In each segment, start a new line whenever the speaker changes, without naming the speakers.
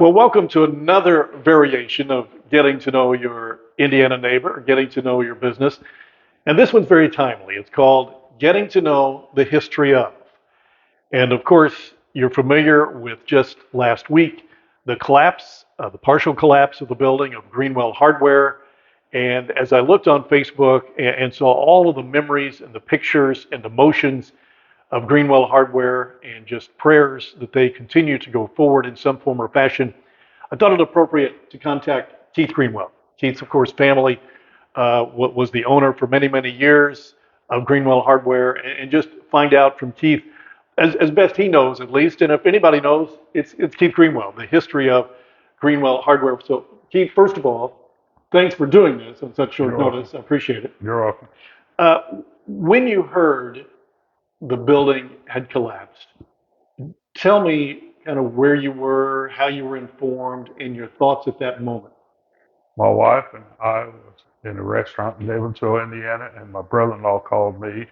Well, welcome to another variation of getting to know your Indiana neighbor, or getting to know your business. And this one's very timely. It's called Getting to Know the History of. And of course, you're familiar with just last week the collapse, the partial collapse of the building of Greenwell Hardware. And as I looked on Facebook and saw all of the memories and the pictures and emotions of Greenwell Hardware and just prayers that they continue to go forward in some form or fashion, I thought it appropriate to contact Keith Greenwell. Keith's, of course, family was the owner for many, many years of Greenwell Hardware, and just find out from Keith, as best he knows at least, and if anybody knows, it's Keith Greenwell, the history of Greenwell Hardware. So, Keith, first of all, thanks for doing this on such short
You're welcome.
notice. I appreciate it.
You're welcome.
Uh, when you heard the building had collapsed, tell me kind of where you were, how you were informed, and your thoughts at that moment.
My wife and I was in a restaurant in Evansville, Indiana, and my brother-in-law called me,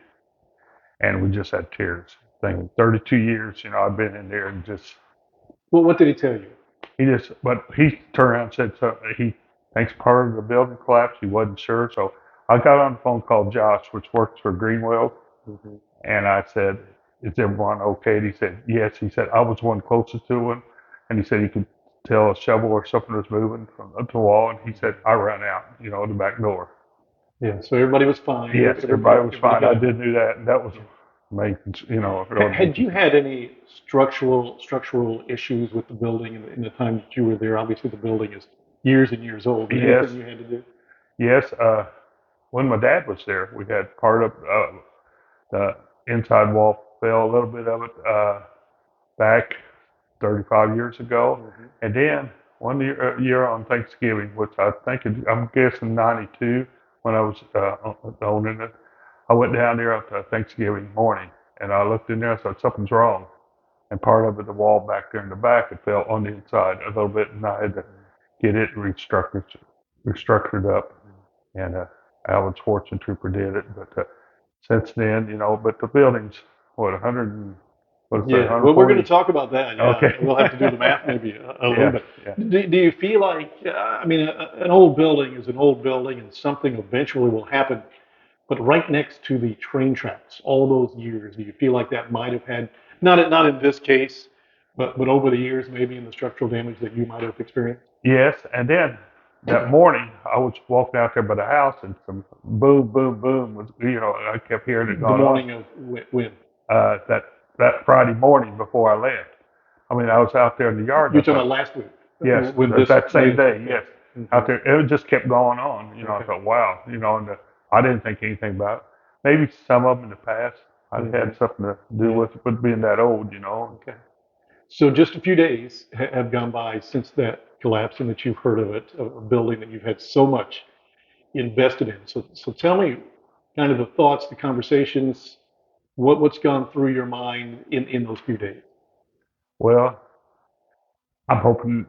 and we just had tears. Thinking 32 years, I've been in there, and just
Well, what did he tell you?
but he turned around and said something. He thinks part of the building collapsed. He wasn't sure, so I got on the phone, called Josh, which works for Greenwell,
Mm-hmm.
and I said, "Is everyone okay?" And he said, "Yes." He said, "I was one closest to him," and he said he could tell a shovel or something was moving from up the wall, and he said, "I ran out, the back door."
Yeah, so everybody was fine.
Yes, everybody was fine. I
Got
did know that, and that was amazing.
Had you had any structural issues with the building in the time that you were there? Obviously, the building is years and years old. But
Yes,
anything you had to do?
yes. When my dad was there, we had part of the inside wall fell, a little bit of it back 35 years ago,
Mm-hmm.
and then one year on Thanksgiving, which I'm guessing '92, when I was owning it, I went down there on Thanksgiving morning, and I looked in there and said something's wrong, and part of it, the wall back there in the back, it fell on the inside a little bit, and I had to get it restructured up, and Alan Schwartz and Trooper did it, but since then, but the building's what 100 and what is that
Yeah, well, we're going to
140?
talk about that. Yeah,
Okay.
we'll have to do the math maybe a little
Yeah,
bit.
yeah.
Do you feel like, I mean, an old building is an old building, and something eventually will happen. But right next to the train tracks, all those years, do you feel like that might have had, not in this case, but over the years, maybe in the structural damage that you might have experienced?
Yes, and then that morning I was walking out there by the house, and some boom, boom, boom was, I kept hearing it
The
going on.
morning of when?
That Friday morning before I left. I mean, I was out there in the yard,
You're
and I
talking about
thought,
last week,
yes,
when this
that same
latest,
day,
okay.
yes, out
Mhm.
there, it just kept going on. I
Okay.
thought, wow, and I didn't think anything about it. Maybe some of them in the past I
Mhm.
had something to do
Yeah.
with being that old.
Okay. So just a few days have gone by since that collapse and that you've heard of it, a building that you've had so much invested in. So tell me kind of the thoughts, the conversations, what's gone through your mind in those few days.
Well, I'm hoping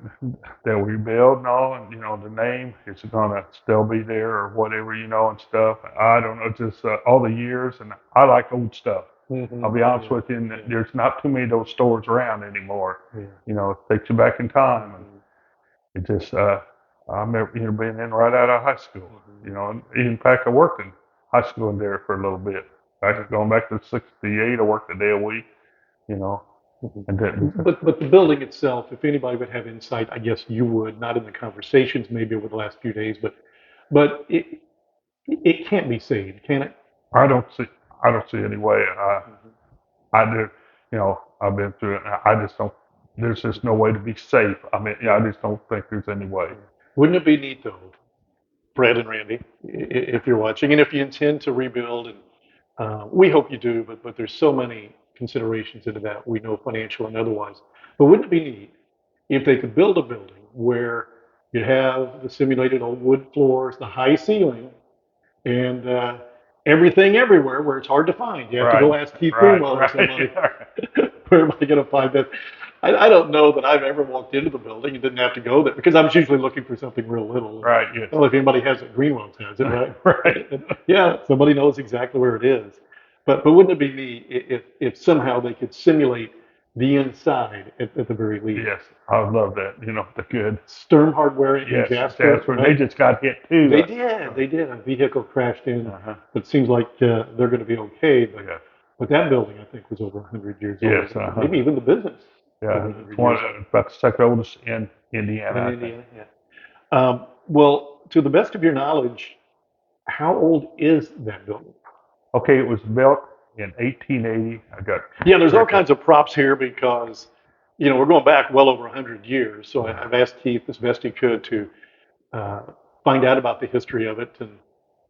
they'll rebuild and all, and the name is gonna still be there or whatever, and stuff. I don't know, just all the years, and I like old stuff. I'll
Hmm.
be honest
Yeah.
with you, and
Yeah.
there's not too many of those stores around anymore.
Yeah.
It takes you back in time, and
Hmm.
it just I remember being in right out of high school.
Hmm.
And in fact, I worked in high school in there for a little bit. Back going back to '68, I worked a day a week. You know, and then
But the building itself, if anybody would have insight, I guess you would, not in the conversations maybe over the last few days, but it can't be saved, can it?
I don't see I don't see any way.
Mhm.
I do, I've been through it. And I just don't. There's just no way to be safe. I mean, yeah, I just don't think there's any way.
Yeah. Wouldn't it be neat though, Brad and Randy, if you're watching, and if you intend to rebuild, and we hope you do, but there's so many considerations into that. We know financial and otherwise. But wouldn't it be neat if they could build a building where you have the simulated old wood floors, the high ceiling, and everything everywhere where it's hard to find. You have to
Right,
go ask Keith
right,
Greenwell or
right.
somebody, where am I going to find that? I don't know that I've ever walked into the building and didn't have to go there because I'm usually looking for something real little.
Right,
I
yes.
don't know if anybody has it. Greenwell's has it, right?
Right.
Yeah, somebody knows exactly where it is. But wouldn't it be neat if somehow they could simulate the inside at the very least.
Yes, I love that. You know, the good.
Sturm Hardware in
Yes,
Jasper,
Jasper. They
right?
just got hit too.
They did. They did. A vehicle crashed in.
Uh-huh.
But it seems like they're going to be okay.
Yeah.
But that building, I think, was over 100 years old.
Yes. Uh-huh.
Maybe even the business over
Yeah. It's
100
one
years old
about the second oldest in Indiana,
in
I think.
Indiana. Yeah. Well, to the best of your knowledge, how old is that building?
Okay, it was built in 1880. I got
Yeah, there's all
record.
kinds of props here because, we're going back well over 100 years. So
Uh,
I've asked Keith as best he could to uh, find out about the history of it. And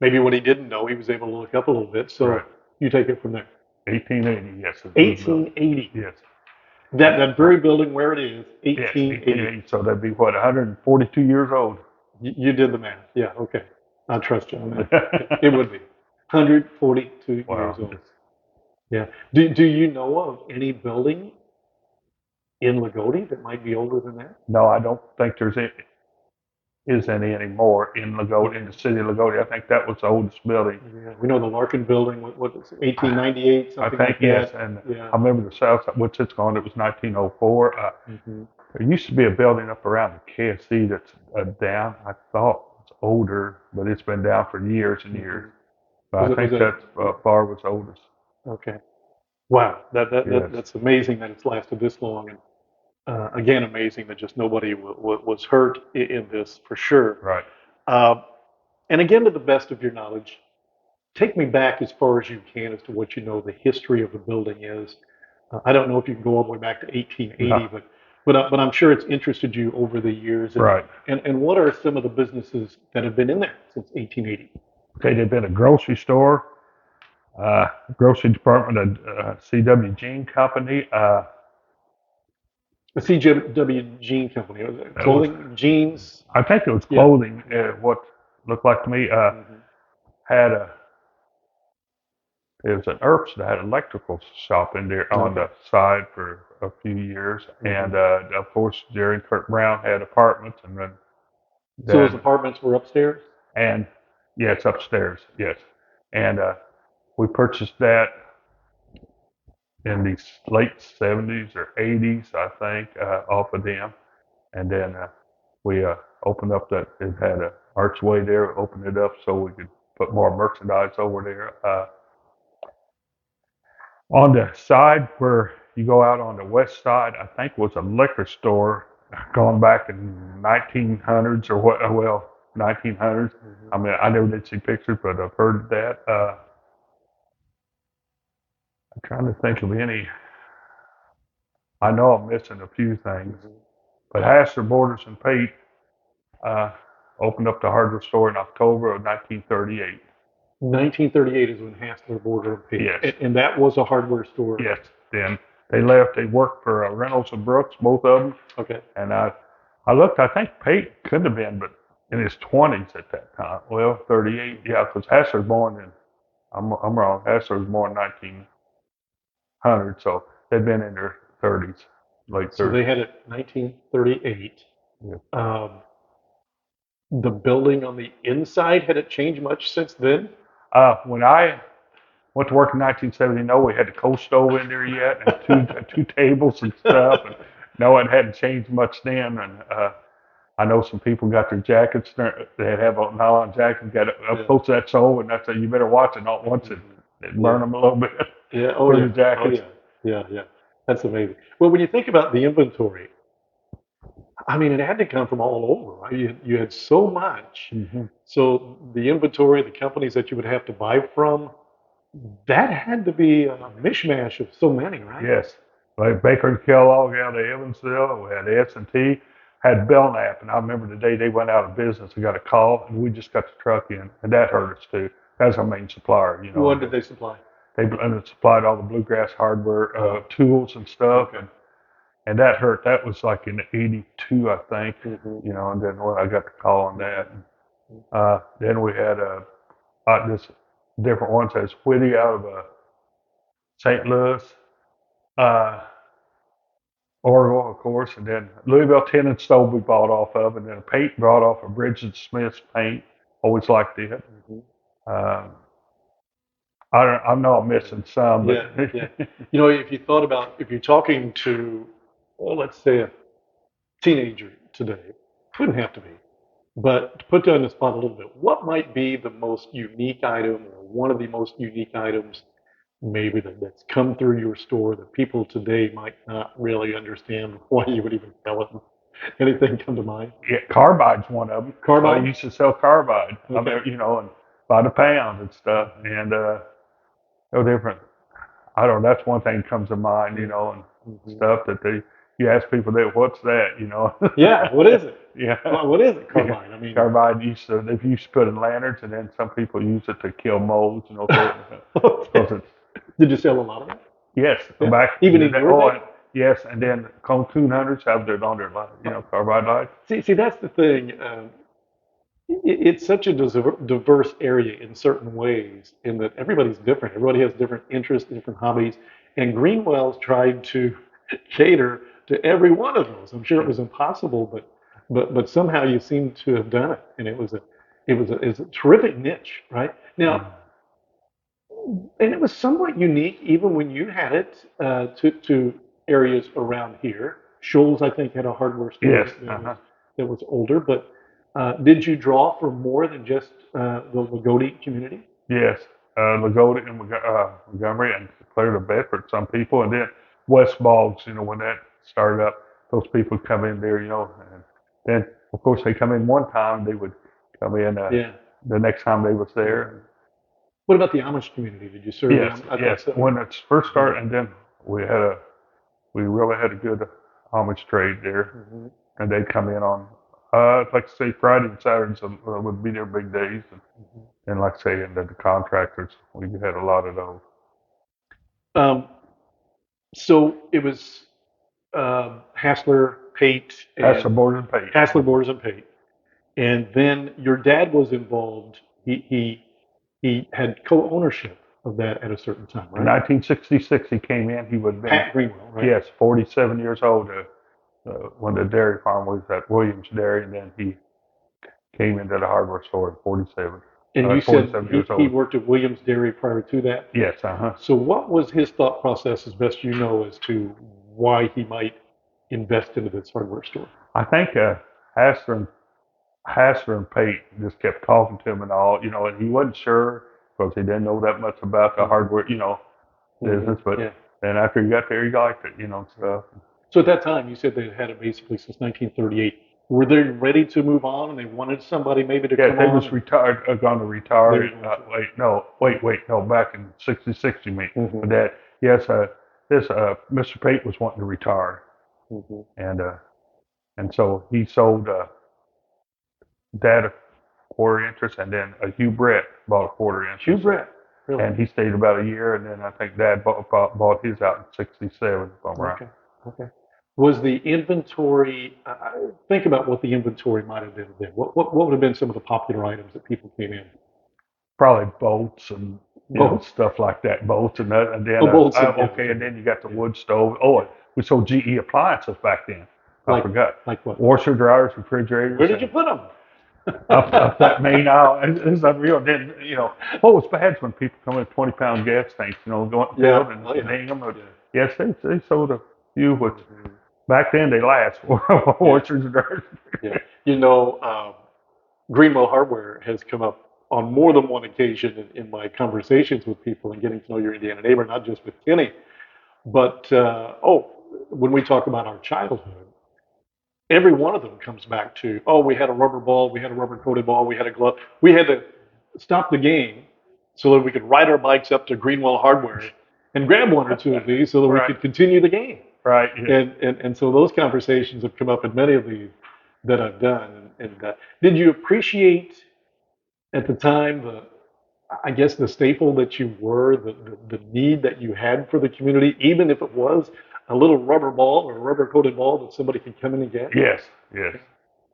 maybe what he didn't know, he was able to look up a little bit.
right.
So you take it from there.
1880. Yes, it was built.
1880.
Yes.
That very building where it is,
Yes,
1880.
1880. So that'd be what, 142 years old.
You did the math. Yeah, okay. I trust you on that. It would be 142
Wow.
years old. Yeah. Do you know of any building in Lagodi that might be older than that?
No, I don't think is any anymore in Lagodi, in the city of Lagodi. I think that was the oldest building.
Yeah, we know the Larkin building, what is it, 1898,
I
something
think
like
yes,
that.
and
Yeah.
I remember the south, which it's gone. It was 1904.
Mhm.
There used to be a building up around the KFC that's down. I thought it's older, but it's been down for years and years. But I
Was
think
it,
that far was oldest.
okay. Wow,
Yes,
that's amazing that it's lasted this long. And again, amazing that just nobody was hurt in this for sure.
right.
Uh, and again, to the best of your knowledge, take me back as far as you can as to what you know the history of the building is. I don't know if you can go all the way back to 1880,
No,
but I'm sure it's interested you over the years.
right.
And what are some of the businesses that have been in there since 1880?
Okay, there'd been a grocery store, grocery department, a C.W. Jean Company.
The CW Jean Company, was it
It was,
clothing, jeans?
I think it was
Yeah.
clothing. What looked like to me
Mhm.
had a it was an herbs that had an electrical shop in there on
Okay.
the side for a few years, and
Mhm.
of course Jerry and Kurt Brown had apartments, and
So those
then
apartments were upstairs?
and yes, upstairs, yes, and we purchased that in the late 70s or 80s, I think, off of them, and then we opened up that it had an archway there, opened it up so we could put more merchandise over there. On the side where you go out on the west side, I think was a liquor store going back in 1900s or what? Well, 1900s. I
Mhm.
mean, I never did see pictures, but I've heard of that. I'm trying to think of any. I know I'm missing a few things,
Mhm.
but Hassler Borders and Pate uh, opened up the hardware store in October of 1938.
1938 is when Hassler Border and Page,
Yes,
and that was a hardware store.
yes. Then they left. They worked for Reynolds and Brooks, both of them.
Okay.
And I looked. I think Pate could have been, but in his 20s at that time. Well, 38. Yeah, because Hassler's born in. I'm wrong. Hassler was born in 1900, so they'd been in their 30s, late
So they
30s.
had it 1938.
Yeah.
Um, the building on the inside, had it changed much since then?
When I went to work in 1970, no, we had the coal stove in there yet, and two tables and stuff, and no, it hadn't changed much then. And I know some people got their jackets. They have a nylon jacket, got it up
Yeah.
close to that sole, and that's you better watch it. Not once it burn them a little bit
Yeah. Oh
for the
yeah. Oh
jackets.
yeah. Yeah. Yeah. That's amazing. Well, when you think about the inventory, I mean, it had to come from all over, right? You had so much.
Hmm.
So the inventory, the companies that you would have to buy from, that had to be a mishmash of so many, right?
Yes, like Baker and Kellogg out of Evansville. We had S&T, had Belknap, and I remember the day they went out of business. We got a call, and we just got the truck in, and that hurt us too. That's our main supplier, you know.
What did they supply?
They supplied all the bluegrass hardware, tools and stuff,
Okay.
and that hurt. That was like in '82, I think,
Mhm.
you know. And then when I got the call on that, then we had this different ones. There's Whitty out of St. Louis, uh, Orville, of course, and then Louisville Tin and Stove we bought off of, and then a paint brought off of Bridget Smith's paint. Always liked it.
Mhm.
Um, I know I'm missing some, but
Yeah, yeah. You know, if you thought about, if you're talking to, well, let's say a teenager today, wouldn't have to be, but to put you on the spot a little bit, what might be the most unique item or one of the most unique items maybe that's come through your store that people today might not really understand why you would even sell it? Anything come to mind?
yeah, carbide's one of them. I
Carbide?
used to sell carbide. I
Okay.
mean, and by the pound and stuff, and no different. I don't know. That's one thing that comes to mind, and
Mhm.
stuff that you ask people that, what's that?
Yeah, what is it?
Yeah.
Well, what is it,
Yeah.
carbide? I mean,
Carbide they used to put in lanterns, and then some people use it to kill moles, throw it
okay.
because it's,
Did you sell a lot of that?
yes,
Yeah.
back in
Even
the
in
day.
your
Oh,
day?
and yes, and then Cocoon hunters have their on their light, carbide light.
See, that's the thing. It's such a diverse area in certain ways, in that everybody's different. Everybody has different interests, different hobbies, and Greenwell's tried to cater to every one of those. I'm sure it was impossible, but somehow you seem to have done it, and it's a terrific niche, right? Now, and it was somewhat unique even when you had it to areas around here. Shoals, I think, had a hardware store
Yes.
that was older, but did you draw for more than just the Lagodi community?
Yes, Lagodi and Montgomery and clear to Bedford, some people, and then West Boggs, when that started up, those people come in there, and then of course they come in one time, they would come in
Yeah.
the next time they was
Mhm.
there.
What about the Amish community? Did you serve the
Yes,
Amish? I thought
yes.
so.
When it's first
Mhm.
started, and then we really had a good homage trade there,
Mhm.
and they'd come in on, like I say, Friday and Saturdays would be their big days,
Mhm.
and like I say, and then the contractors, we had a lot of those.
Um, so it was Hassler, Pate,
That's the
and
board and pay.
Hassler, Borders, and Pate. And then your dad was involved. He had co-ownership of that at a certain time,
In
right?
1966, he came in. He would have been,
Pat Greenwell, right?
yes, 47 years old when the dairy farm was at Williams Dairy, and then he came into the hardware store at 47,
And you said
47
he,
years
he
old.
worked at Williams Dairy prior to that.
Yes, uh-huh.
So what was his thought process, as best you know, as to why he might invest into this hardware store?
I think Hassler and Hassler and Pate just kept talking to him and all, and he wasn't sure because he didn't know that much about the
Mm-hmm.
hardware,
Mm-hmm.
business. But
Yeah.
then after he got there, he liked it, and
Right.
stuff.
So at that time, you said they had it basically since 1938. Were they ready to move on, and they wanted somebody maybe to
Yeah,
come
they
on?
was
And
retired, going to
they
retire.
were going to.
No, back in '66, you mean?
Mm-hmm.
My dad, yes, this Mr. Pate was wanting to retire,
Mm-hmm.
and so he sold Dad a quarter interest, and then Hugh Brett bought a quarter
Hugh
interest,
Brett, really?
and he stayed about a year, and then I think Dad bought his out in '67, if I'm right.
Okay. Okay. Was the inventory? Think about what the inventory might have been then. What would have been some of the popular items that people came in?
Probably bolts and
Boats.
stuff like that, bolts and that, and then
Oh, boats and yeah.
okay,
Okay.
and then you got the
Yeah.
wood stove. Oh, we sold GE appliances back then. I
Like
forgot.
like what?
Washer dryers,
Where
refrigerators,
did you
and
put them?
up that main aisle. It's unreal. Then what was bad is when people come in 20-pound gas tanks, go out and
Yeah.
field and
Oh yeah.
hang them.
Yeah.
Yes, they sold a few, but
Mhm.
back then they last.
Yeah.
Washers and dryers.
Yeah. You know, Greenwell Hardware has come up on more than one occasion in my conversations with people and getting to know your Indiana neighbor, not just with Kenny, but when we talk about our childhood, every one of them comes back to, oh, we had a rubber ball, we had a rubber coated ball, we had a glove. We had to stop the game so that we could ride our bikes up to Greenwell Hardware and grab one or two of these so that we
Right,
could continue the game.
right. Yes.
And so those conversations have come up in many of these that I've done. And did you appreciate at the time I guess the staple that you were, the need that you had for the community, even if it was a little rubber ball or a rubber coated ball that somebody could come in and get?
Yes, yes.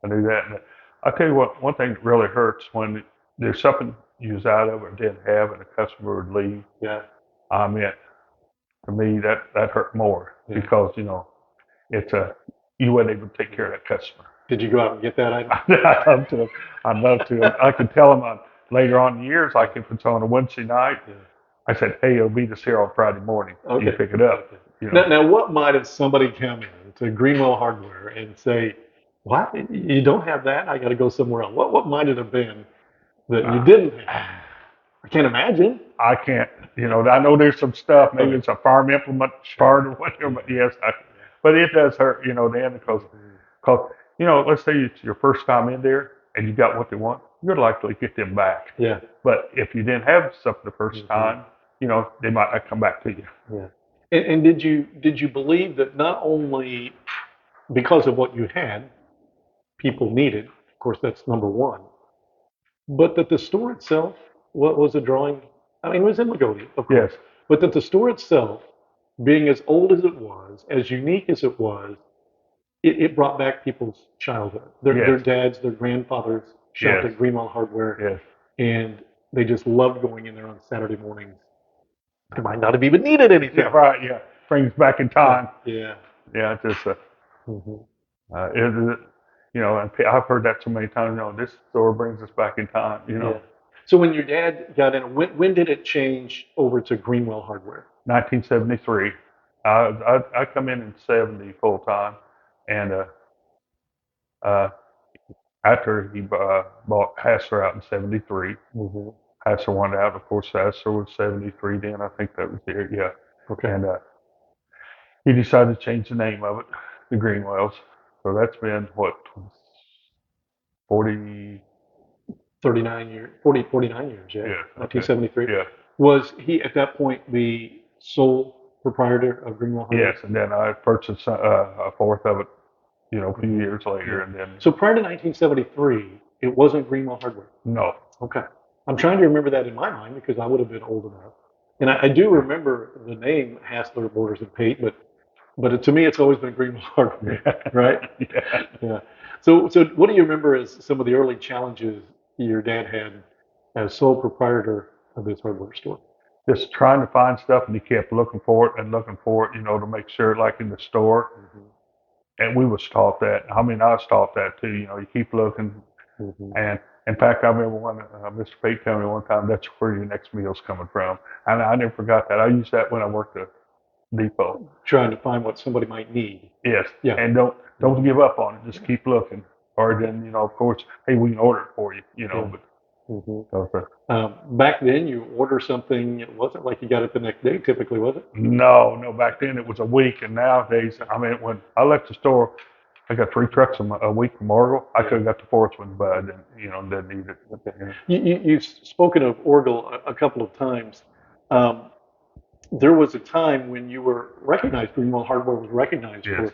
I knew that. And I'll tell you what, one thing that really hurts when there's something you was out of or didn't have and a customer would leave.
Yeah,
I mean, to me, that hurt more
yeah.
because, it's you wasn't able to take care of that customer.
Did you go out and get that item?
I'd love to. I'd love to. I could tell them later on in years, like if it's on a Wednesday night,
Yeah.
I said, hey, it'll be this here on Friday morning.
Okay.
You pick it up.
Okay.
You know.
Now, what might have somebody come in to Greenwell Hardware and say, "What? You don't have that? I got to go somewhere else." What might it have been that you didn't have? I can't imagine.
I can't, I know there's some stuff, maybe it's a farm implement part or whatever, but yes, but it does hurt, then because, let's say it's your first time in there and you got what they want, you're likely to get them back.
Yeah.
But if you didn't have stuff the 1st
Mhm.
time, they might not come back to you.
Yeah. And did you believe that not only because of what you had, people needed, of course, that's number one, but that the store itself what was a drawing. I mean, it was in Lagodi, of course,
Yes,
but that the store itself, being as old as it was, as unique as it was, it brought back people's childhood. Their
yes,
dads, their grandfathers shopped
yes,
at Greenwell Hardware,
yes.
and they just loved going in there on Saturday mornings. They might not have even needed anything.
Yeah, right, yeah. Brings back in time.
Yeah.
Yeah, it's just,
Mhm.
it, and I've heard that so many times, this store brings us back in time,
Yeah. So when your dad got in, when did it change over to Greenwell Hardware?
1973. I come in 70 full time, and uh, after he bought Hasser out in 73,
Mm-hmm.
Hasser wanted out. Of course, Hasser was 73 then. I think that was there, yeah.
Okay.
And he decided to change the name of it to Greenwells. So that's been what 40.
39 years, 40, 49 years, yeah.
Yeah. Okay.
1973.
Yeah.
Was he at that point the sole proprietor of Greenwell Hardware?
Yes, and then I purchased a fourth of it, a few
Mhm.
years later,
Yeah.
and then
So prior to 1973, it wasn't Greenwell Hardware.
no.
Okay. I'm trying to remember that in my mind because I would have been old enough. And I do remember the name Hassler, Borders, and Pate, but to me, it's always been Greenwell Hardware, right?
Yeah.
Yeah. So what do you remember as some of the early challenges your dad had as sole proprietor of this hardware store?
Just trying to find stuff, and he kept looking for it and looking for it, to make sure, like in the store.
Mm-hmm.
And we was taught that. I mean, I was taught that too. You keep looking.
Mm-hmm.
And in fact, I remember when Mr. Pate told me one time, that's where your next meal's coming from. And I never forgot that. I used that when I worked at Depot.
Trying to find what somebody might need.
Yes.
Yeah.
And don't give up on it. Just keep looking. Or then, of course, hey, we can order it for you.
Yeah.
But
Mm-hmm. Back then, you order something, it wasn't like you got it the next day typically, was it?
no. Back then it was a week, and nowadays, I mean, when I left the store, I got 3 trucks a week from Oregon. I could have got the 4th one, but I didn't, didn't need it.
Okay. You've spoken of Orgel a couple of times. Um, there was a time when you were recognized, Greenwell Hardware was recognized
Yes.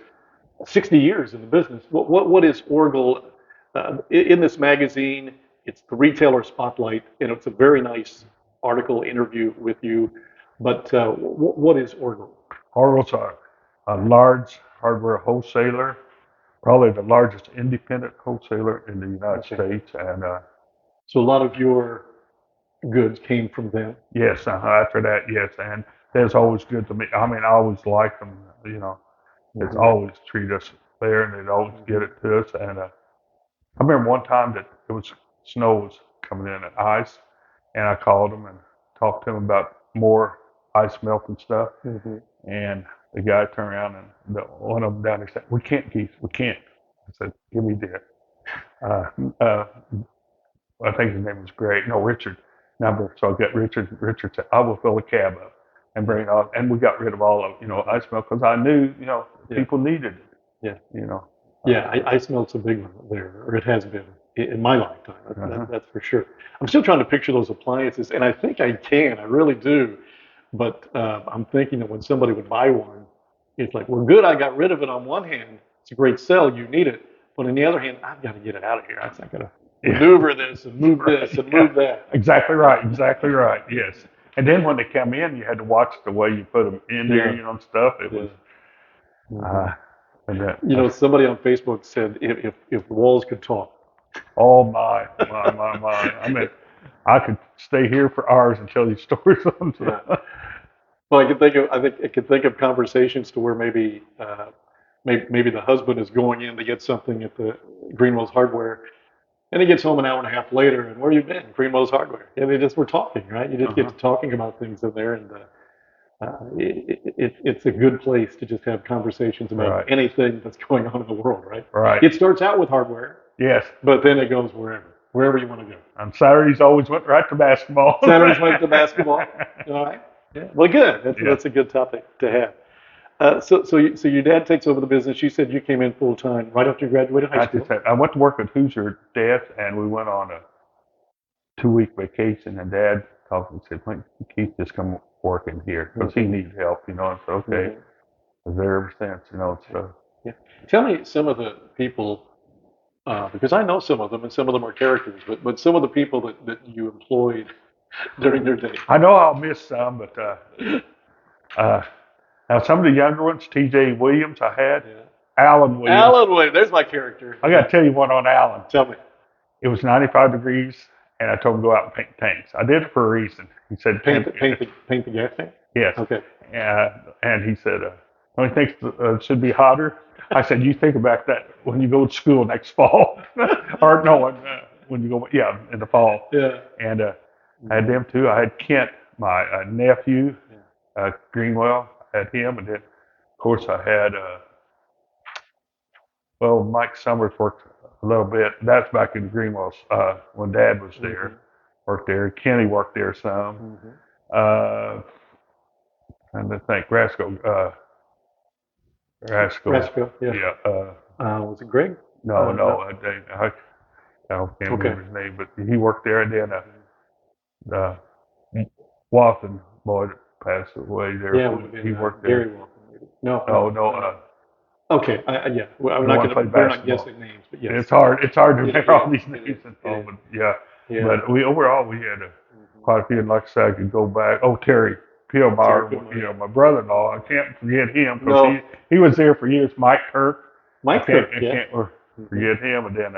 for 60 years in the business. What is Orgel? In this magazine, it's the retailer spotlight, and it's a very nice article interview with you. But what is Orgel?
Oregon's a large hardware wholesaler, probably the largest independent wholesaler in the United
Okay.
States. And
So a lot of your goods came from them.
yes, after that, yes. And that's always good to me. I mean, I always liked them, It's
Mhm.
always treat us fair, and they'd always get it to us. And I remember one time that it was snow was coming in and ice, and I called them and talked to them about more ice melt and stuff.
Mm-hmm.
And the guy turned around, and one of them down there said, "We can't, Keith, we can't." I said, "Give me that." Uh, uh, I think his name was Greg, no, Richard. Number. So I got Richard. Richard said, "I will fill a cab up and bring it on." And we got rid of all of ice melt because I knew
Yeah.
people needed it.
Yeah. Yeah, ice melt's a big one there, or it has been in my lifetime. That's for sure. I'm still trying to picture those appliances, and I think I can. I really do. But I'm thinking that when somebody would buy one, it's like, well, good, I got rid of it on one hand. It's a great sell, you need it. But on the other hand, I've got to get it out of here. I've got to maneuver this and move this and move that.
Exactly right. Exactly right. Yes. And then when they come in, you had to watch the way you put them in there, and stuff. It was.
Somebody on Facebook said if walls could talk.
Oh my. I mean, I could stay here for hours and tell you stories on
Yeah. Well, I could think of conversations to where maybe the husband is going in to get something at the Greenwell's Hardware, And he gets home an hour and a half later, and where you been? Greenwell's Hardware. And they just were talking, right? You just get to talking about things in there, and it's a good place to just have conversations about
Right.
anything that's going on in the world, right?
Right.
It starts out with hardware,
Yes.
but then it goes wherever you want to go.
On Saturdays, always went right to basketball.
Saturdays went to basketball. All right. Yeah. Well, good. That's a good topic to have. So your dad takes over the business. You said you came in full time right after you graduated high school.
I went to work with Hoosier Death, and we went on a 2-week vacation. And Dad called me and said, "Why don't Keith just come working here because he needs help, you know." And so okay, I was there ever since, you know. So
yeah. Tell me some of the people, because I know some of them, and some of them are characters, but some of the people that you employed during their day.
I know I'll miss some, but now some of the younger ones, T.J. Williams, I had.
Yeah.
Alan Williams.
Alan Williams, there's my character.
I got to tell you one on Alan.
Tell me.
It was 95 degrees, and I told him to go out and paint tanks. I did it for a reason. He said,
paint the gas tank?
Yes.
Okay.
And he said, "Don't you think it should be hotter?" I said, "You think about that when you go to school next fall." Or no, when you go, in the fall.
Yeah.
And I had them too. I had Kent, my nephew, Greenwell. I had him, and then of course I had Mike Summers worked a little bit. That's back in Greenwell when Dad was there. Worked there. Kenny worked there some. And I think Rasco.
Yeah. Was it Greg?
No. I can't remember his name, but he worked there, and then Watson boy that passed away there.
Yeah,
he worked there.
Gary Watson. No. Okay. Yeah. Well, we're not guessing names, but yes.
It's hard to remember all these names. But But overall we had quite a few. And like I said, I could go back. Oh, Terry Pillmeyer, my brother-in-law. I can't forget him because he was there for years. Mike Kirk. I can't forget him. And then,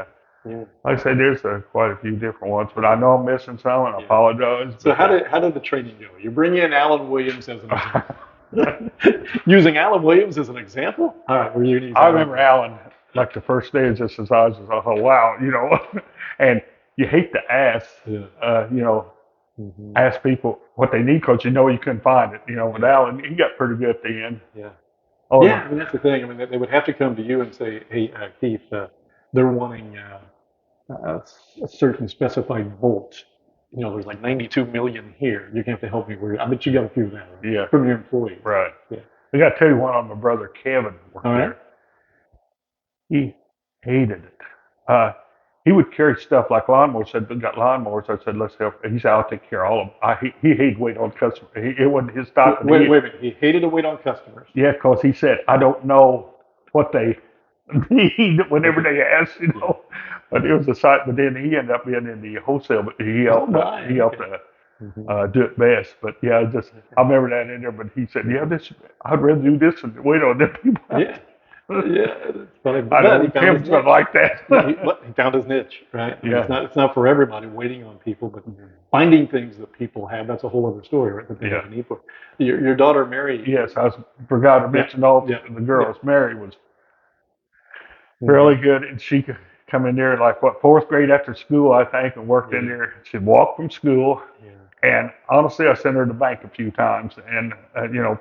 like I said, there's quite a few different ones, but I know I'm missing some, and I apologize.
So how did the training go? You bring in Alan Williams as an example. Using Alan Williams as an example? All right,
I remember Alan, like the first day, just his eyes was like, "Oh wow," you know. And you hate to ask, ask people what they need because you know you couldn't find it. You know, with Alan, he got pretty good at the end.
Yeah. I mean, that's the thing. I mean, they would have to come to you and say, "Hey, Keith, they're wanting a certain specified bolt. You know, there's like 92 million here. You're gonna have to help me. I bet you got a few of that, right?
Yeah,
from your employees,
right?
Yeah.
I got to tell you one on my brother Kevin worked there. He hated it. He would carry stuff like lawnmowers. Said, "We got lawnmowers." I said, "Let's help." He said, "I'll take care of all of them." He hated waiting on customers. It wasn't his style.
Wait a minute. He hated to wait on customers.
Yeah, because he said, "I don't know what they need whenever they ask, you know." But it was a sight. But then he ended up being in the wholesale. But he helped. Do it best. But yeah, I remember that in there. But he said, "Yeah, I'd rather do this than wait on them people."
Yeah. Yeah, it's funny.
I know Kevin's not like that.
He found his niche, right?
Yeah.
It's not for everybody waiting on people, but finding things that people have, that's a whole other story, right? That they have a need for. Your daughter Mary.
Yes, I forgot to mention all the girls. Mary was really good, and she could come in there like fourth grade after school, I think, and worked in there. She'd walk from school. Yeah. And honestly, I sent her to the bank a few times, and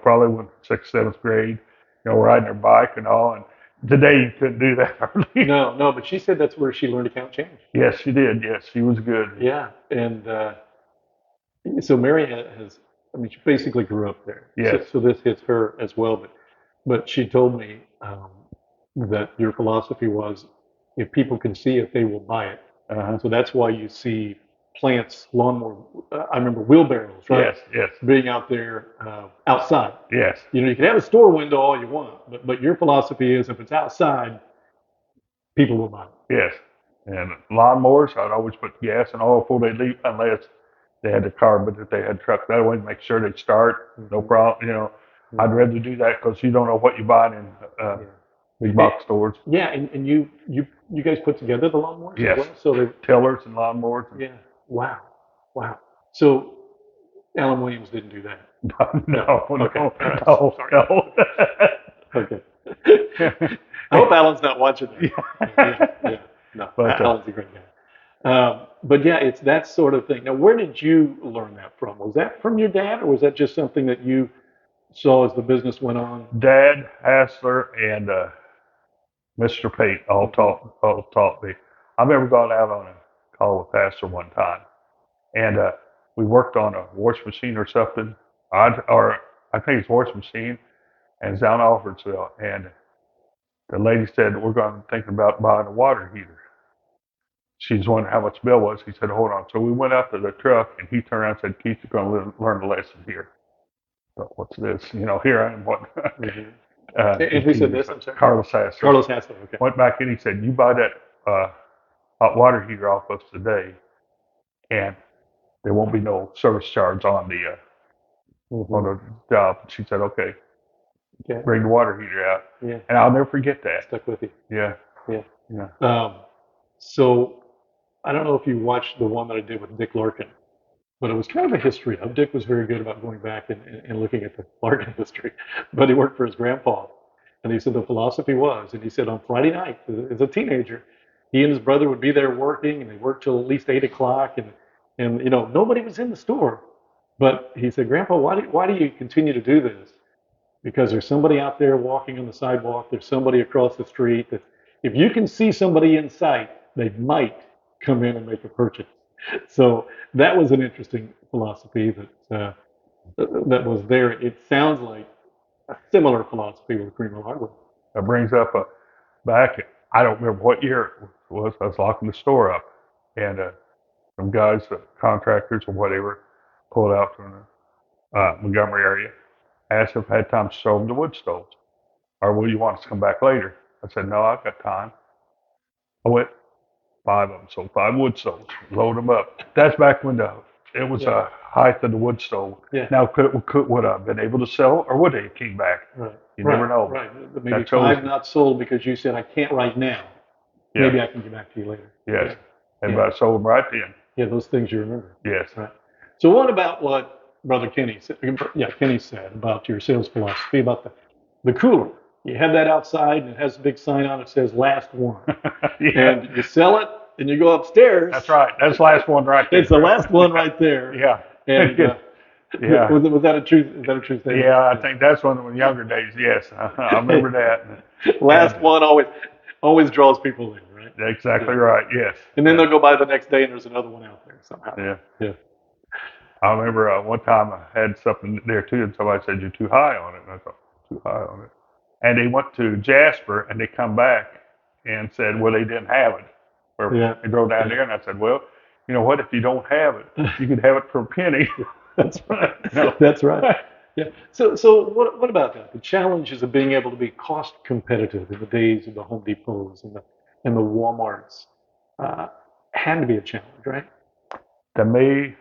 probably when 6th, 7th grade. Riding her bike and all, and today you couldn't do that hardly.
No, but she said that's where she learned to count change.
Yes, she did. Yes, she was good.
Yeah, and so Mary she basically grew up there.
Yes.
So this hits her as well, but she told me that your philosophy was, if people can see it, they will buy it. So that's why you see plants, lawnmower. I remember wheelbarrows, right?
Yes.
Being out there outside.
Yes.
You can have a store window all you want, but your philosophy is, if it's outside, people will buy it.
Yes. And lawnmowers, I'd always put gas and oil before they leave, unless they had the car, but if they had trucks, that way to make sure they start, no problem. I'd rather do that because you don't know what you're buying in big box stores.
Yeah, and you guys put together the lawnmowers?
Yes.
As well? So they
tillers and lawnmowers.
Yeah. Wow. So Alan Williams didn't do that.
No.
Okay.
No.
Okay. I hope Alan's not watching that. Yeah. No, but, Alan's a great guy. But yeah, it's that sort of thing. Now, where did you learn that from? Was that from your dad, or was that just something that you saw as the business went on?
Dad, Hassler, and Mr. Pate
Hmm.
all taught me. I remember going out on a call with Hassler one time, and we worked on a wash machine or something. Or I think it's wash machine, and it's down Alfredsville. And the lady said, "We're going to thinking about buying a water heater." She's wondering how much the bill was. He said, "Hold on." So we went out to the truck, and he turned around and said, "Keith, you're going to learn a lesson here." So what's this? Here I am. What?
Hmm.
He
And who said this?
said,
I'm sorry.
Carlos Hassler
Carlos Hassler. Okay.
went back in. He said, "You buy that hot water heater off us today, and there won't be no service charge on
Hmm.
the job." She said, "Okay,
Okay.
bring the water heater out,"
Yeah.
and I'll never forget that.
Stuck with you.
Yeah,
Yeah.
yeah.
So I don't know if you watched the one that I did with Dick Larkin, but it was kind of a history of. Dick was very good about going back and looking at the Larkin history, but he worked for his grandpa, and he said the philosophy was, and he said on Friday night as a teenager, he and his brother would be there working, and they worked till at least 8 o'clock, and nobody was in the store, but he said, Grandpa, why do you continue to do this? Because there's somebody out there walking on the sidewalk. There's somebody across the street that if you can see somebody in sight, they might come in and make a purchase. So that was an interesting philosophy that was there. It sounds like a similar philosophy with Greenwell Hardware.
That brings up back. I don't remember what year it was. I was locking the store up, and some guys, contractors or whatever, pulled out from the Montgomery area, asked if I had time to show them the wood stoves, or will you want us to come back later? I said, no, I've got time. I went, 5 of them, so 5 wood stoves, load them up. That's back when it was
Yeah,
a height of the wood stove.
yeah,
Now, would I have been able to sell, or would they have came back?
right,
You never
right,
know.
right. Maybe
That shows,
five not sold because you said I can't right now.
yeah,
Maybe I can get back to you later.
yes.
Yeah,
And
yeah,
but I sold them right then.
yeah. Those things you remember,
Yes.
right? So what about what Brother Kenny said? Yeah, Kenny said about your sales philosophy about the cooler. You have that outside and it has a big sign on it that says last one.
Yeah,
And you sell it and you go upstairs.
that's right. That's the last one right
It's the last one
there.
right there.
Yeah.
And
Yeah.
was that a true statement?
Yeah, I think that's one of the younger days. Yes, I remember that.
Last
And
one always draws people in, right?
exactly
Yeah.
right. Yes.
And then they'll go by the next day and there's another one out there somehow.
Yeah.
Yeah.
I remember one time I had something there too, and somebody said you're too high on it, and I thought too high on it. And they went to Jasper, and they come back and said, well, they didn't have it. Or
Yeah.
they drove down there, and I said, well, you know what? If you don't have it, you could have it for a penny.
That's right.
No.
That's right. Yeah. So what about that? The challenges of being able to be cost competitive in the days of the Home Depots and the WalMarts uh, had to be a challenge, right?
To me,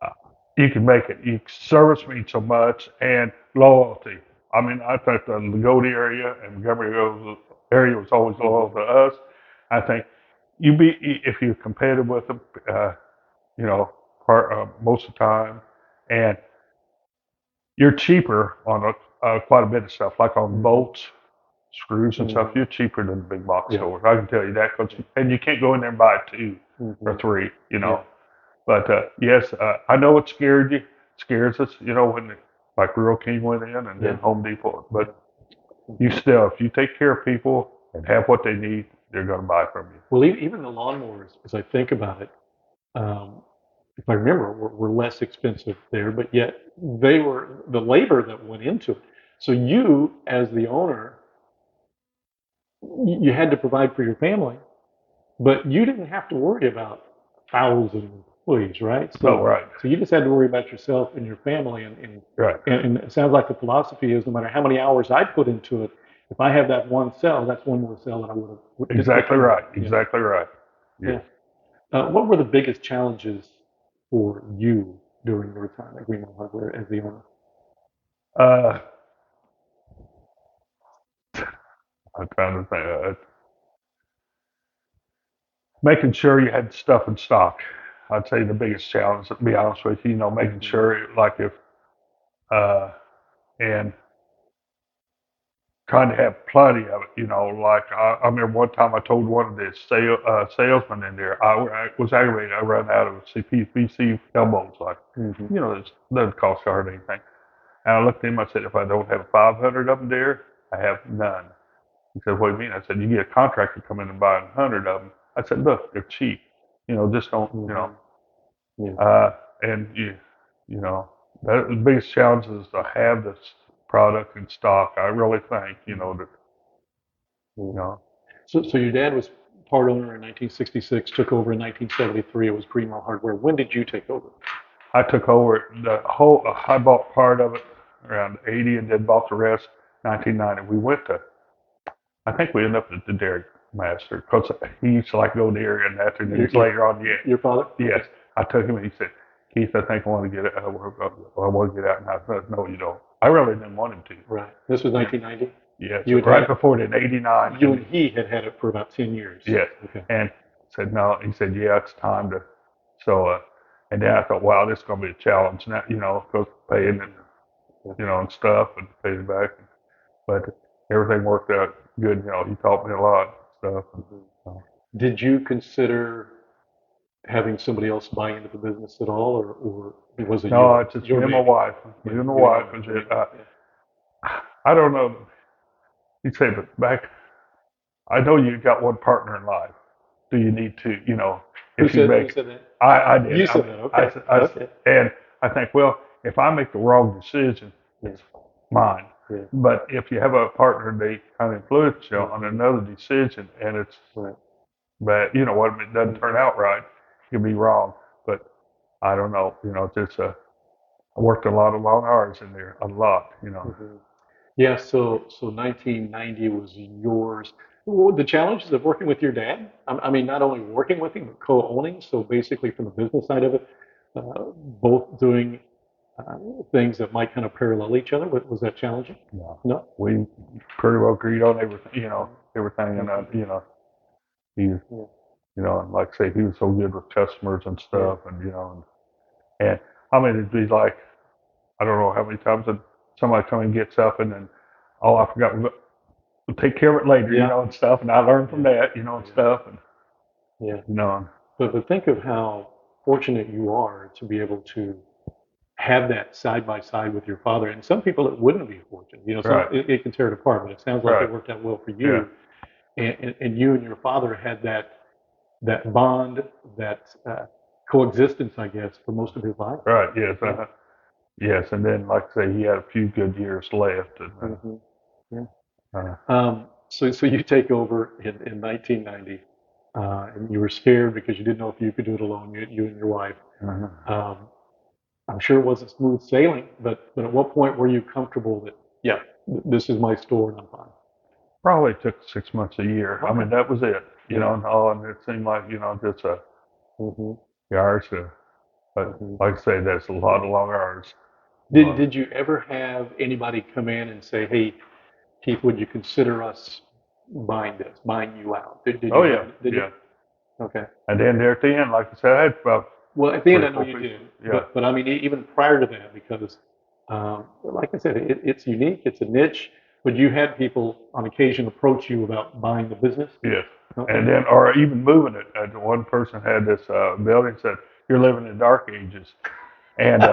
uh, you can make it. You service me so much, and loyalty. I mean, I think the Lagodi area and Montgomery area was always loyal
Mm-hmm.
to us. I think if you're competitive with them, you know, most of the time, and you're cheaper on quite a bit of stuff, like on
Mm-hmm.
bolts, screws, and stuff.
Mm-hmm.
You're cheaper than the big box
Yeah.
stores. I can tell you that, and you can't go in there and buy two
Mm-hmm.
or three,
Yeah.
But yes, I know it scared you, scares us, when like Rural King went in and
Yeah.
then Home Depot.
Yeah.
But you still, if you take care of people and have what they need, they're going to buy from you.
Well, even the lawnmowers, as I think about it, um, if I remember, were less expensive there, but yet they were the labor that went into it. So you, as the owner, you had to provide for your family, but you didn't have to worry about 1,000 employees, right?
Oh,
So,
right,
so you just had to worry about yourself and your family,
right,
and it sounds like the philosophy is no matter how many hours I put into it, if I have that one cell, that's one more cell that I would have.
exactly right,
Yeah,
exactly right.
yeah.
Yes.
What were the biggest challenges for you during your time at Greenwell Hardware as the owner?
Uh, I'm trying to think. Making sure you had stuff in stock. I'd say the biggest challenge, to be honest with you, making
Mm-hmm.
sure, like if, uh, and trying to have plenty of it. Like I remember one time I told one of the salesmen in there, I was aggravated. I ran out of CPVC elbows. Like, this doesn't cost hardly anything. And I looked at him. I said, if I don't have 500 of them there, I have none. He said, what do you mean? I said, you get a contractor come in and buy 100 of them. I said, look, they're cheap. Just don't,
Yeah.
and the biggest challenge is to have this product in stock. I really think, that,
So your dad was part owner in 1966, took over in 1973. It was Greenwell Hardware. When did you take over?
I took over the whole, I bought part of it around 80 and then bought the rest 1990. I think we ended up at the Dairy Master because he used to like go there and afternoons later on. Yeah.
Your father?
Yes. I took him and he said, Keith, I think I want to get it. I want to get out. And I said, no, you don't. I really didn't want him to.
Right. This was 1990?
Yes. Right before it in 89.
You and he had it for about 10 years.
Yes.
Okay.
And said, no. He said, yeah, it's time to. So, and then I thought, wow, this is going to be a challenge now, because paying and, and stuff and paying back. But everything worked out good. He taught me a lot of stuff.
Did you consider having somebody else buy into the business at all, or was it
No, it's just me and my wife. Me and my wife was it. I don't know. You say, but back, I know you got one partner in life. Do you need to, if
who
make?
said that?
I did.
You said that. Okay.
And I think, well, if I make the wrong decision, it's mine.
Yeah.
But if you have a partner, they kind of influence you on another decision, and it's, but what if it doesn't turn out right? You'll be wrong. But I don't know. Just I worked a lot of long hours in there, a lot.
Yeah. So 1990 was yours. Well, the challenges of working with your dad. I mean, not only working with him, but co-owning. So basically, from the business side of it, both doing things that might kind of parallel each other. Was that challenging? No.
We pretty well agreed on everything. Everything, and he, and like I say, he was so good with customers and stuff, and I mean, it'd be like, I don't know how many times somebody come and get something, and oh, I forgot. We'll take care of it later, and stuff. And I learned from that, and stuff, and
But think of how fortunate you are to be able to have that side by side with your father. And some people it wouldn't be fortunate. It can tear it apart. But it sounds like it worked out well for you. Yeah. And you and your father had that bond, that coexistence, I guess, for most of his life.
Right. Yes. Yes. And then, like I say, he had a few good years left. And,
So you take over in 1990, and you were scared because you didn't know if you could do it alone, you and your wife. I'm sure it wasn't smooth sailing, but at what point were you comfortable that, yeah, this is my store and I'm fine?
Probably took 6 months, a year. I mean, that was it, and it seemed like, just a hours. But like I say, that's a lot of long hours.
Did you ever have anybody come in and say, hey, Keith, would you consider us buying you out? Did you?
Yeah.
Okay.
And then there at the end, like I said, I had about.
Well, at the end, I know you did.
Yeah.
But I mean, even prior to that, because like I said, it's unique, it's a niche. But you had people on occasion approach you about buying the business.
Yes. Okay. And then, or even moving it. One person had this building, said, "You're living in dark ages." And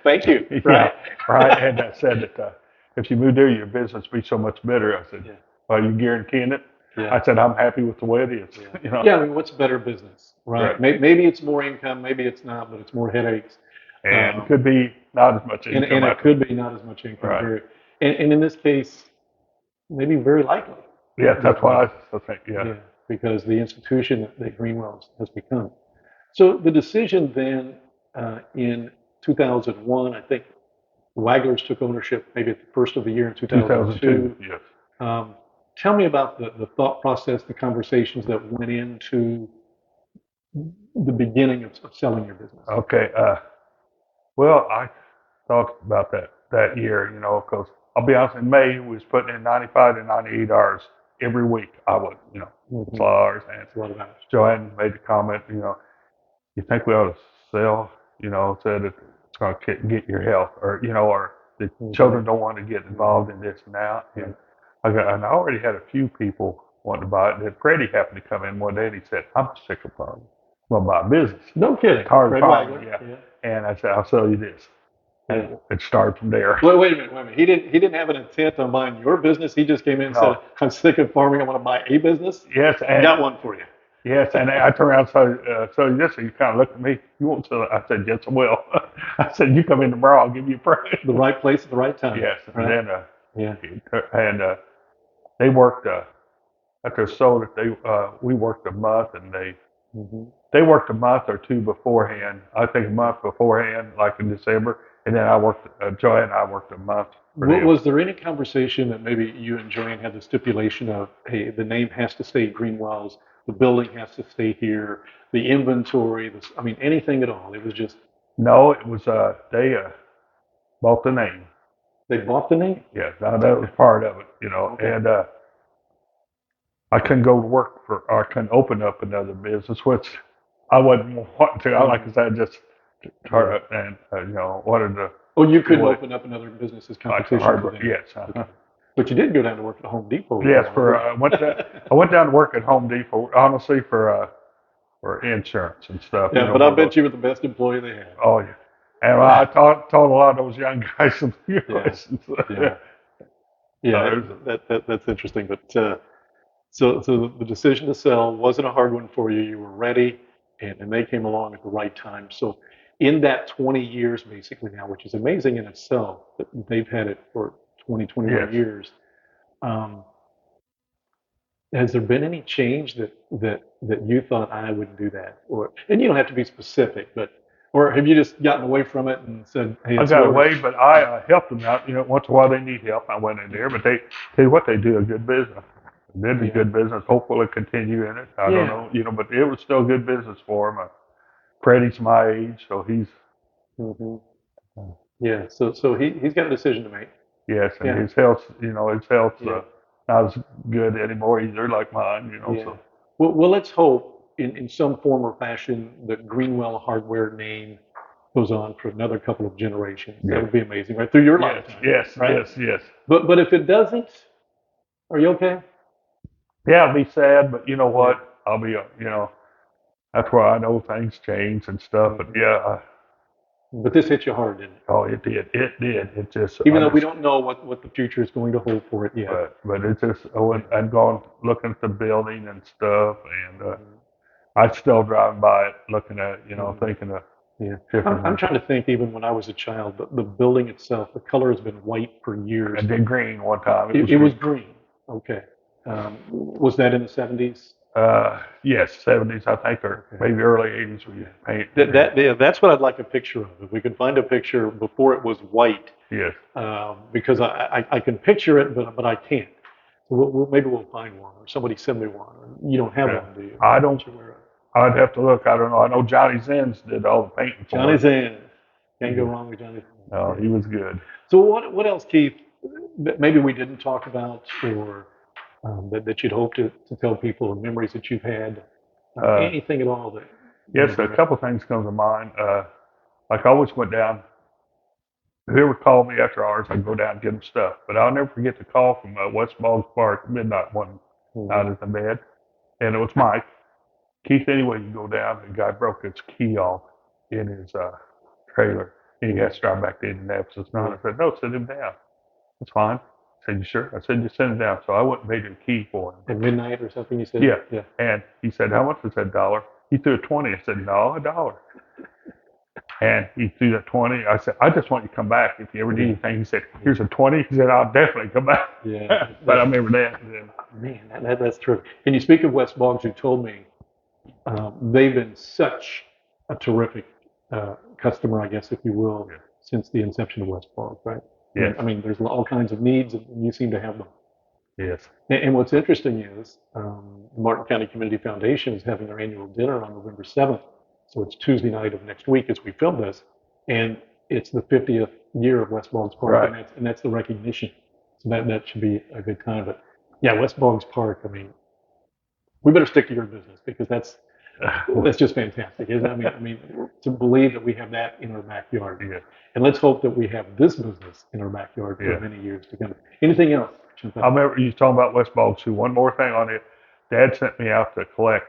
thank you. Right.
Right. And I said that if you move there, your business will be so much better. I said, "Are you guaranteeing it?" Yeah. I said, "I'm happy with the way it is."
Yeah. I mean, what's better business, right? Maybe it's more income, maybe it's not, but it's more headaches.
And it could be not as much income.
And it could be not as much income.
Right.
And in this case, maybe very likely.
Yeah, that's why I think, yeah.
Because the institution that Greenwell has become. So the decision then in 2001, I think Wagglers took ownership maybe at the first of the year in 2002.
Yes.
Tell me about the thought process, the conversations that went into the beginning of selling your business.
Okay. Well, I thought about that year, because I'll be honest, in May, we was putting in 95 to 98 hours every week. I would, it's a lot of hours. And
a lot of hours.
Joanne made the comment, you think we ought to sell, said it's going to get your health, or, or the children don't want to get involved in this and that. and I already had a few people wanting to buy it. And then Freddie happened to come in one day and he said, "I'm sick of farming. I'm gonna buy a business.
No kidding.
Hard
Fred
farming,
Wagler.
yeah."
Yeah.
And I said, "I'll sell you this."
Yeah.
And it started from there.
Wait a minute, wait a minute. He didn't have an intent on buying your business. He just came in and said,
No.
"I'm sick of farming. I want to buy a business."
Yes,
I got one for you.
yes, and I turned around and so this, and you kind of looked at me. "You won't sell it?" I said, "Yes, I will." I said, "You come in tomorrow, I'll give you a price."
The right place at the right time.
Yes, and
Right?
then
Yeah.
they worked after sold it. We worked a month, and
Hmm.
they worked a month or two beforehand. I think a month beforehand, like in December, and then Joy and I worked a month for them.
Was there any conversation that maybe you and Joanne had the stipulation of, hey, the name has to stay Greenwell's, the building has to stay here, the inventory, I mean, anything at all? It was just
No, it was they bought the name.
they bought the name.
Yes, that was part of it,
Okay.
and I couldn't go to work or I couldn't open up another business, which I wasn't wanting to. I like I said, just try and wanted to
Oh, you
do
couldn't
what
open up another business as
like the
competition for
hardware.
them.
Yes,
Okay. But you did go down to work at Home Depot for a
yes.
while.
I went down to work at Home Depot, honestly, for insurance and stuff.
Yeah, but I bet you were the best employee they had.
Oh yeah, and I taught a lot of those young guys some few
Yeah.
lessons.
Yeah. Yeah,
So,
that's interesting. But so the decision to sell wasn't a hard one for you. You were ready, and they came along at the right time. So in that 20 years, basically now, which is amazing in itself, that they've had it for 20, 21
yes.
years. Um, has there been any change that you thought I wouldn't do that, or and you don't have to be specific, but or have you just gotten away from it and said, hey,
I
it's
got
yours?
away, but I helped them out. Once in a while they need help. I went in there, but they tell you what, they do a good business. They did a
Yeah.
good business. Hopefully continue in it. I
Yeah.
don't know, but it was still good business for him. Freddie's my age, so he's
Hmm. Yeah. So he's got a decision to make.
yes, and
Yeah.
his health's
Yeah.
not as good anymore either, like mine.
Yeah.
So
Well, let's hope in some form or fashion the Greenwell hardware name goes on for another couple of generations. That
yes,
would be amazing, right? Through your
yes,
lifetime,
yes,
right?
yes.
But if it doesn't, are you okay?
Yeah, I'll be sad, but you know
Yeah.
what? I'll be, that's where I know things change and stuff. But
Hmm.
yeah,
But this hit you hard, didn't it?
oh, it did, It just,
Even though we don't know what the future is going to hold for it yet.
but it's just, I'd gone looking at the building and stuff, and
Mhm.
I still drive by it, looking at it,
Mhm.
thinking of
Yeah.
different
I'm
ones.
trying to think, even when I was a child, the building itself, the color has been white for
I
years.
did green one time.
It was green. Okay. Was that in the 70s?
Yes, 70s, I think, or
Okay.
maybe early 80s we paint.
Yeah, that's what I'd like a picture of. If we can find a picture before it was white,
Yes.
because I can picture it, but I can't. So maybe we'll find one, or somebody send me one. You don't have
Yeah.
one, do you?
I don't.
That you're aware of?
I'd have to look. I don't know. I know Johnny Zins did all the painting for
Johnny
it.
Zan. Can't go wrong with Johnny Zan.
No, he was good.
So what else, Keith, that maybe we didn't talk about, or that you'd hope to tell people, or memories that you've had,
Uh,
anything at all that you
yes,
want to
a
bring up?
couple things come to mind. Like I always went down. Whoever called me after hours, I'd go down and get them stuff. But I'll never forget the call from West Boggs Park midnight one night
Mhm.
at the bed, and it was Mike. Keith, anyway, you go down. The guy broke his key off in his trailer, and he has to drive back to Indianapolis. And I said, "No, send him down. That's fine." I said, "You sure?" I said, "Just send him down." So I went and made him a key for him.
At midnight or something, you said?
Yeah.
Yeah.
And he said, "How much?" I said, $1. He threw a 20. I said, "No, $1." And he threw that 20. I said, "I just want you to come back if you ever need anything." He said, "Here's a 20." He said, "I'll definitely come back."
Yeah.
But I remember that.
Man, that's true. And you speak of West Boggs, you told me they've been such a terrific customer, I guess, if you will,
Yeah.
since the inception of West Boggs, right?
Yes.
I mean, there's all kinds of needs, and you seem to have them.
Yes.
And what's interesting is Martin County Community Foundation is having their annual dinner on November 7th. So it's Tuesday night of next week as we film this. And it's the 50th year of West Boggs Park,
Right.
and that's the recognition. So that should be a good time. But yeah, West Boggs Park, I mean, we better stick to your business because that's just fantastic, isn't it? I mean, to believe that we have that in our backyard.
Yeah.
And let's hope that we have this business in our backyard for
Yeah.
many years to come. Anything else?
I remember you talking about West Bog too. One more thing on it. Dad sent me out to collect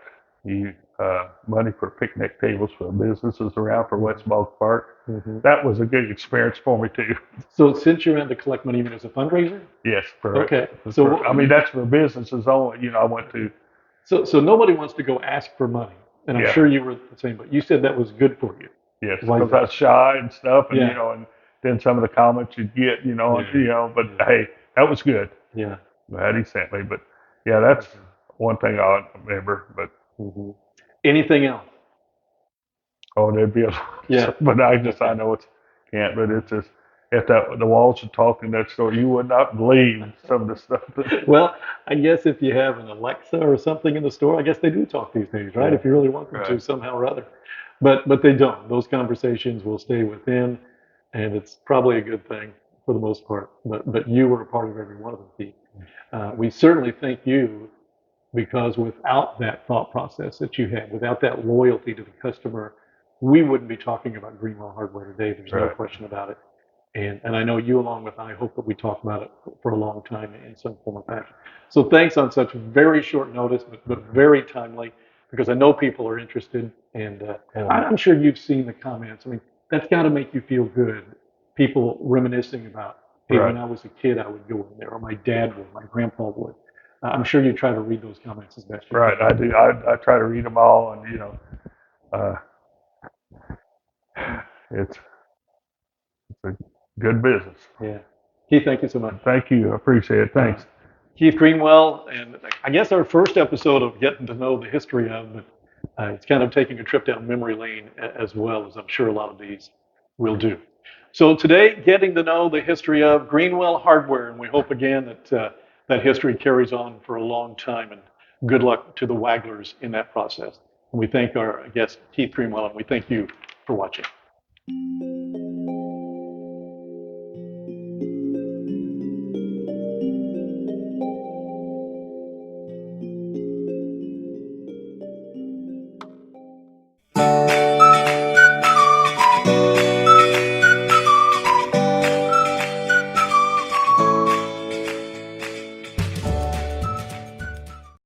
money for picnic tables for businesses around for West Bog Park. That was a good experience for me too.
So since you're in to collect money, even as a fundraiser?
Yes,
Okay.
I mean, that's for businesses only. I went to.
So nobody wants to go ask for money, and I'm
Yeah.
sure you were the same. But you said that was good for you.
Yes,
Why is
because I was shy and stuff, and
Yeah.
and then some of the comments you'd get, but hey, that was good.
Yeah.
Glad he sent me, but yeah, that's one thing I remember. But
Anything else?
oh, there'd be a
Yeah.
but I know it's can't, but it's just if the walls are talking that story, you would not believe some of the stuff.
Well, I guess if you have an Alexa or something in the store, I guess they do talk these days, right?
Yeah.
If you really want them to
Right.
somehow or other. But they don't. Those conversations will stay within, and it's probably a good thing for the most part. But you were a part of every one of them, Pete. We certainly thank you because without that thought process that you had, without that loyalty to the customer, we wouldn't be talking about Greenwell hardware today. There's no
Right.
question about it. And I know you, along with I, hope that we talk about it for a long time in some form or fashion. So thanks on such very short notice, but very timely, because I know people are interested. And I'm sure you've seen the comments. I mean, that's got to make you feel good. People reminiscing about, hey,
Right.
when I was a kid, I would go in there, or my dad would, my grandpa would. I'm sure you try to read those comments as best you
Right,
can.
I do. I try to read them all, and uh, it's a good business.
Yeah. Keith, thank you so much.
Thank you. I appreciate it. Thanks.
Keith Greenwell, and I guess our first episode of getting to know the history of, but it's kind of taking a trip down memory lane as well, as I'm sure a lot of these will do. So today, getting to know the history of Greenwell hardware, and we hope again that that history carries on for a long time, and good luck to the Wagglers in that process. And we thank our guest, Keith Greenwell, and we thank you for watching.